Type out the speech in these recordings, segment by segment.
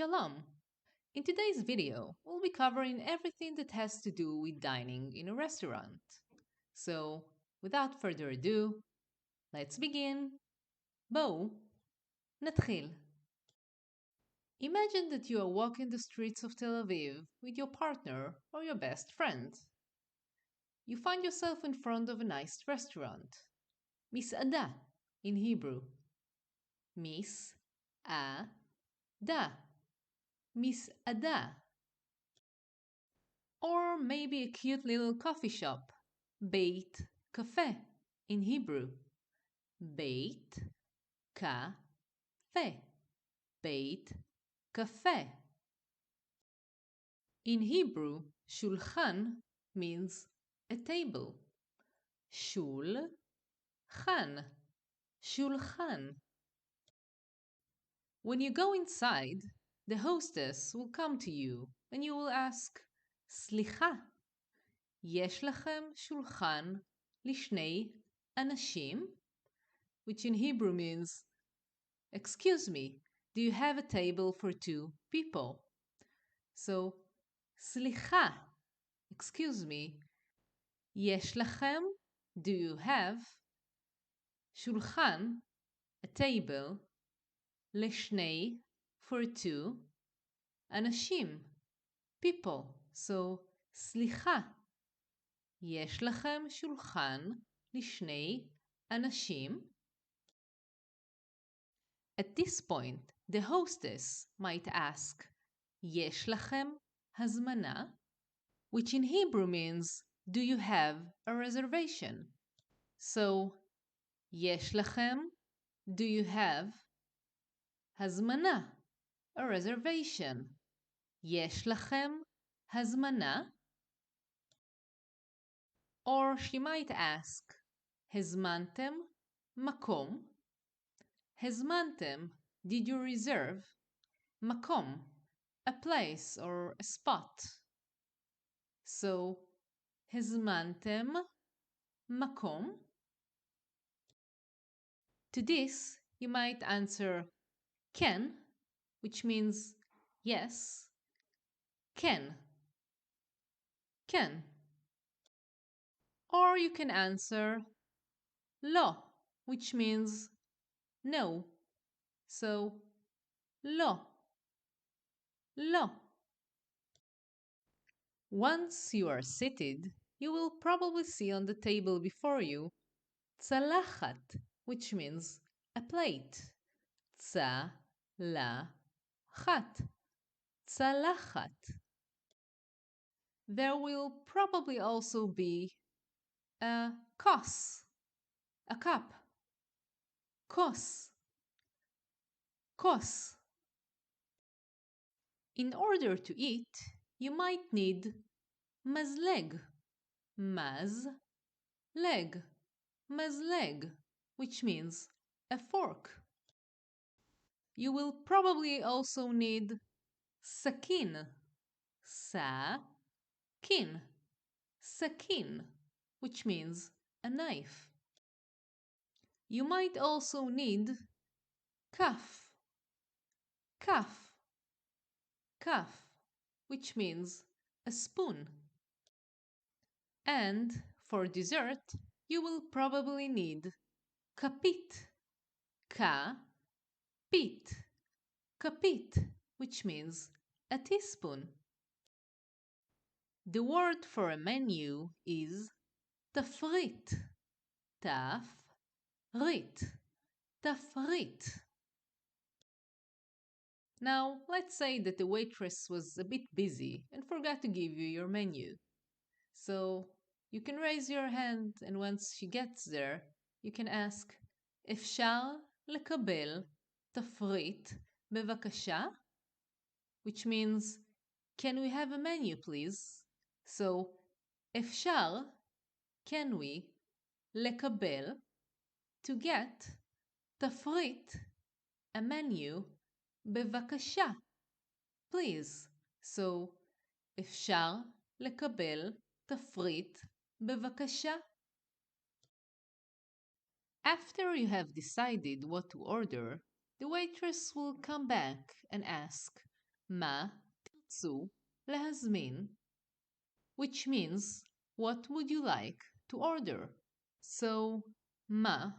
Shalom! In today's video, we'll be covering everything that has to do with dining in a restaurant. So, without further ado, let's begin. בואו, נתחיל. Imagine that you are walking the streets of Tel Aviv with your partner or your best friend. You find yourself in front of a nice restaurant. מסעדה in Hebrew. מסעדה. מסעדה. Or maybe a cute little coffee shop. בית קפה in Hebrew. בית קפה. בית קפה. In Hebrew, שולחן means a table. שולחן. שולחן. When you go inside, the hostess will come to you and you will ask, סליחה, יש לכם שולחן לשני אנשים? Which in Hebrew means, excuse me, do you have a table for two people? So, סליחה, excuse me, יש לכם, do you have, שולחן, a table, לשני, for two, אנשים, people. So, סליחה, יש לכם שולחן לשני אנשים? At this point, the hostess might ask, יש לכם הזמנה? Which in Hebrew means, do you have a reservation? So, יש לכם, do you have, הזמנה, a reservation. יש לכם הזמנה? Or she might ask, הזמנתם מקום? הזמנתם, did you reserve? מקום, a place or a spot. So, הזמנתם מקום? To this, you might answer כן, which means yes. כן. כן. Or you can answer לא, which means no. So, לא. לא. Once you are seated, you will probably see on the table before you צלחת, which means a plate. צלחת. צלחת. There will probably also be a כוס, a cup. כוס. כוס. In order to eat, you might need מזלג. מזלג. מזלג, which means a fork. You will probably also need סכין. סכין. סכין, which means a knife. You might also need כף. כף. כף, which means a spoon. And for dessert, you will probably need כפית. כפית. כפית, which means a teaspoon. The word for a menu is תפריט. תפריט. תפריט. Now, let's say that the waitress was a bit busy and forgot to give you your menu. So, you can raise your hand and once she gets there, you can ask, אפשר לקבל תפריט בבקשה? Which means, can we have a menu please? So, אפשר, can we, לקבל, to get, תפריט, a menu, בבקשה, please. So, אפשר לקבל תפריט, בבקשה. After you have decided what to order, the waitress will come back and ask, מה תרצו להזמין? Which means, what would you like to order? So, מה,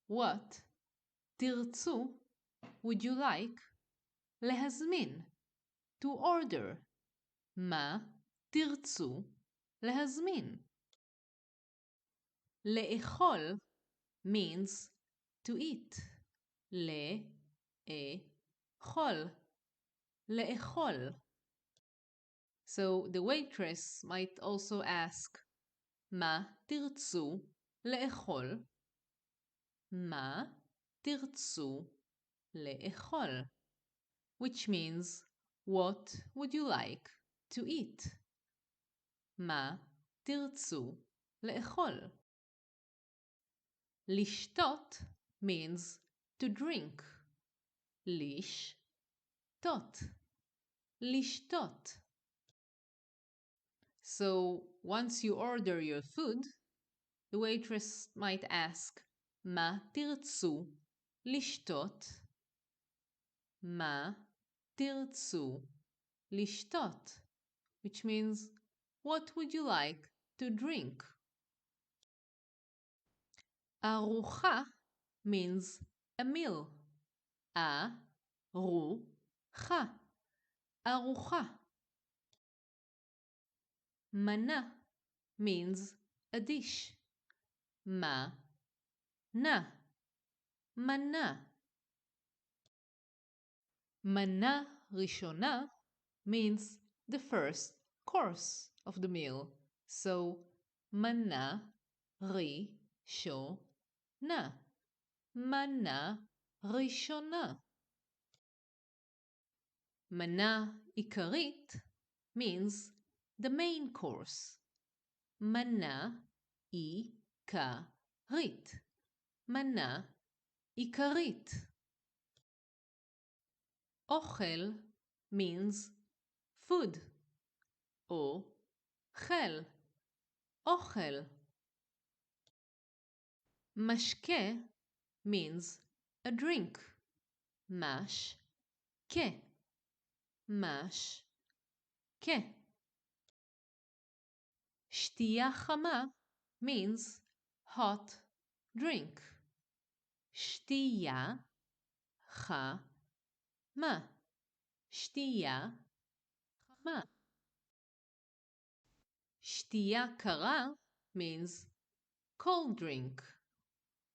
what, תרצו, would you like, להזמין, to order. מה תרצו להזמין? לאכול means to eat. לאכול. לאכול. So the waitress might also ask, מה תרצו לאכול? מה תרצו לאכול? Which means, what would you like to eat? מה תרצו לאכול? לשתות means to drink. לשתות. לשתות. So once you order your food, the waitress might ask, מה תרצו לשתות? מה תרצו לשתות? Which means, what would you like to drink? ארוחה means a meal. ארוחה. ארוחה. מנה means a dish. מנה. מנה. מנה ראשונה means the first course of the meal. So, מנה ראשונה. מנה ראשונה. מנה עיקרית means the main course. מנה עיקרית. מנה עיקרית. אוכל means food. אוכל. אוכל. משקה means a drink. משקה. משקה. שתייה חמה means hot drink. שתייה חמה. שתייה חמה. שתייה קרה means cold drink.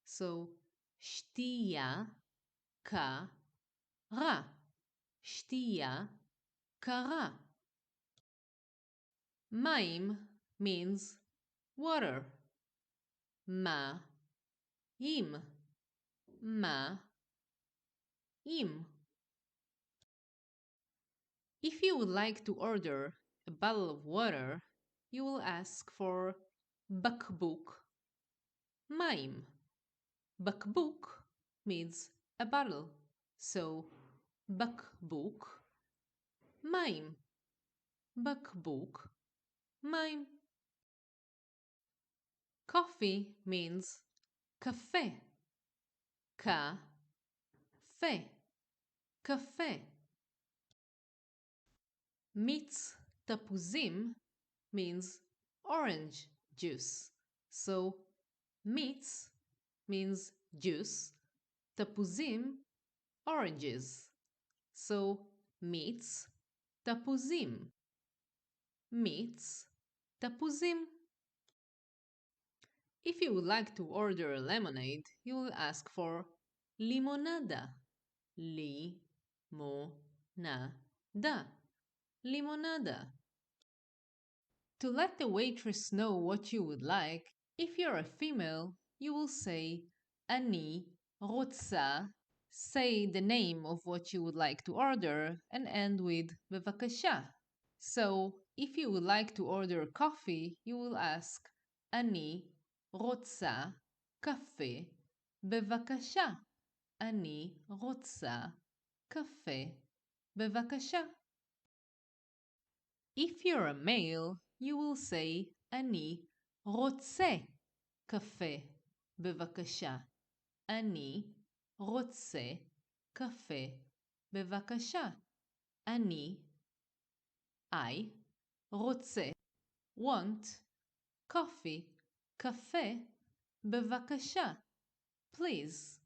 So, שתייה קרה. שתייה קרה. מים means water. מים. מים. If you would like to order a bottle of water, you will ask for בקבוק מים. בקבוק means a bottle. So, בקבוק מים. בקבוק מים. Coffee means קפה. קפה. קפה. מיץ תפוזים means orange juice. So, מיץ means juice. תפוזים, oranges. So, מיץ תפוזים. מיץ תפוזים. If you would like to order a lemonade, you will ask for limonada. limonada. limonada. To let the waitress know what you would like, if you're a female, you will say אני רוצה. Say the name of what you would like to order and end with בבקשה. So, if you would like to order coffee, you will ask אני רוצה קפה בבקשה. אני רוצה קפה בבקשה. If you're a male, you will say אני רוצה קפה בבקשה. אני רוצה קפה בבקשה. אני, I, רוצה, want, coffee, קפה, בבקשה, please.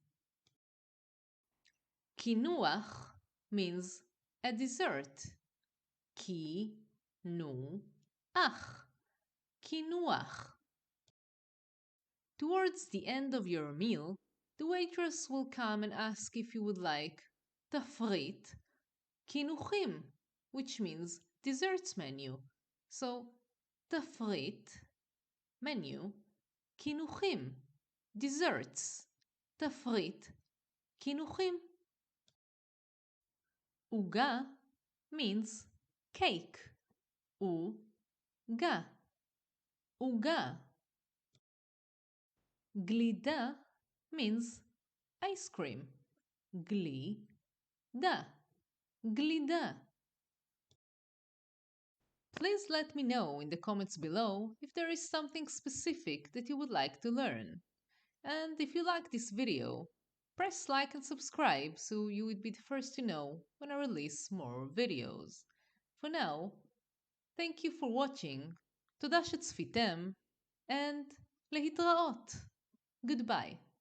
קינוח means a dessert. קינוח, קינוח. Towards the end of your meal, the waitress will come and ask if you would like תפריט, קינוחים, which means desserts menu. So, תפריט, menu, קינוחים, desserts, תפריט, קינוחים. עוגה means cake. עוגה, עוגה. גלידה means ice cream. גלידה, גלידה. Please let me know in the comments below if there is something specific that you would like to learn. And if you like this video, press like and subscribe so you would be the first to know when I release more videos. For now, thank you for watching, תודה שצפיתם, and להתראות. Goodbye.